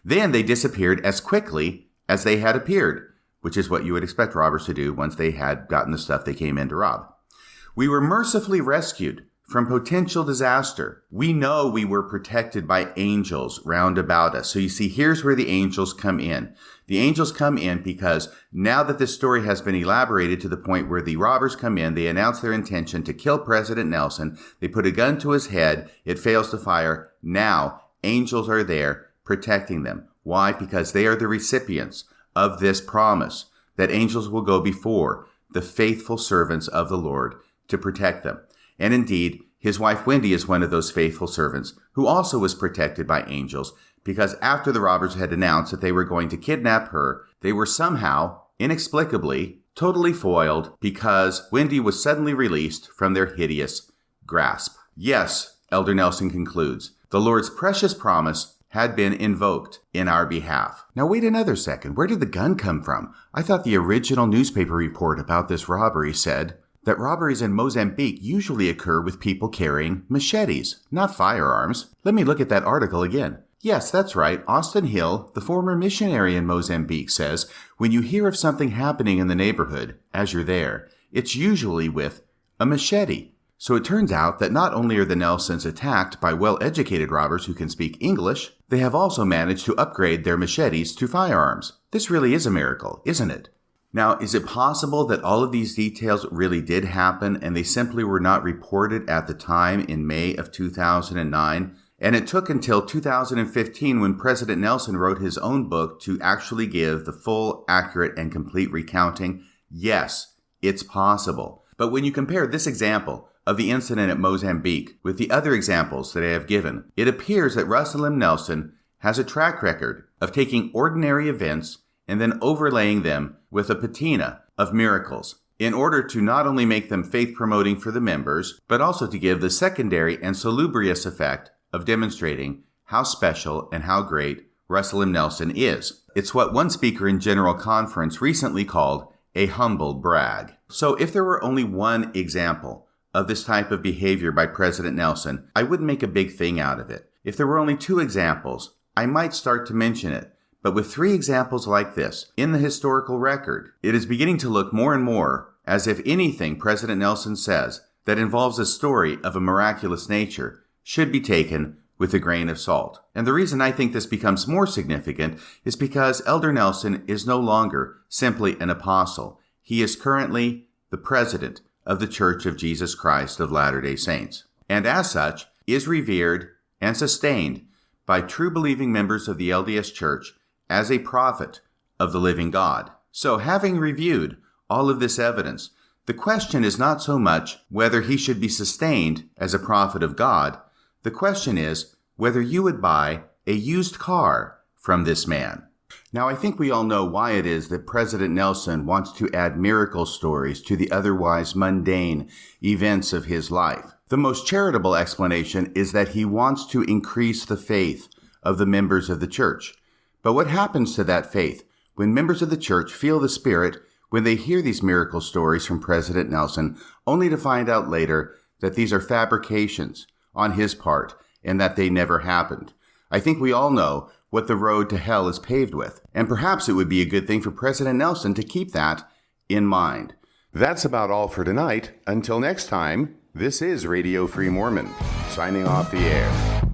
Speaker 1: Then they disappeared as quickly as they had appeared, which is what you would expect robbers to do once they had gotten the stuff they came in to rob. We were mercifully rescued from potential disaster. We know we were protected by angels round about us. So you see, here's where the angels come in. The angels come in because now that this story has been elaborated to the point where the robbers come in, they announce their intention to kill President Nelson. They put a gun to his head. It fails to fire. Now, angels are there protecting them. Why? Because they are the recipients of this promise that angels will go before the faithful servants of the Lord to protect them. And indeed, his wife Wendy is one of those faithful servants who also was protected by angels because after the robbers had announced that they were going to kidnap her, they were somehow, inexplicably, totally foiled because Wendy was suddenly released from their hideous grasp. Yes, Elder Nelson concludes, the Lord's precious promise had been invoked in our behalf. Now wait another second. Where did the gun come from? I thought the original newspaper report about this robbery said that robberies in Mozambique usually occur with people carrying machetes, not firearms. Let me look at that article again. Yes, that's right. Austin Hill, the former missionary in Mozambique, says, when you hear of something happening in the neighborhood, as you're there, it's usually with a machete. So it turns out that not only are the Nelsons attacked by well-educated robbers who can speak English, they have also managed to upgrade their machetes to firearms. This really is a miracle, isn't it? Now, is it possible that all of these details really did happen and they simply were not reported at the time in May of 2009? And it took until 2015 when President Nelson wrote his own book to actually give the full, accurate, and complete recounting? Yes, it's possible. But when you compare this example of the incident at Mozambique with the other examples that I have given, it appears that Russell M. Nelson has a track record of taking ordinary events and then overlaying them with a patina of miracles in order to not only make them faith-promoting for the members, but also to give the secondary and salubrious effect of demonstrating how special and how great Russell M. Nelson is. It's what one speaker in General Conference recently called a humble brag. So if there were only one example of this type of behavior by President Nelson, I wouldn't make a big thing out of it. If there were only 2 examples, I might start to mention it. But with 3 examples like this in the historical record, it is beginning to look more and more as if anything President Nelson says that involves a story of a miraculous nature should be taken with a grain of salt. And the reason I think this becomes more significant is because Elder Nelson is no longer simply an apostle. He is currently the president of the Church of Jesus Christ of Latter-day Saints, and as such is revered and sustained by true believing members of the LDS Church as a prophet of the living God. So having reviewed all of this evidence, the question is not so much whether he should be sustained as a prophet of God. The question is whether you would buy a used car from this man. Now, I think we all know why it is that President Nelson wants to add miracle stories to the otherwise mundane events of his life. The most charitable explanation is that he wants to increase the faith of the members of the church. But what happens to that faith when members of the church feel the Spirit when they hear these miracle stories from President Nelson, only to find out later that these are fabrications on his part and that they never happened? I think we all know what the road to hell is paved with, and perhaps it would be a good thing for President Nelson to keep that in mind. That's about all for tonight. Until next time, this is Radio Free Mormon, signing off the air.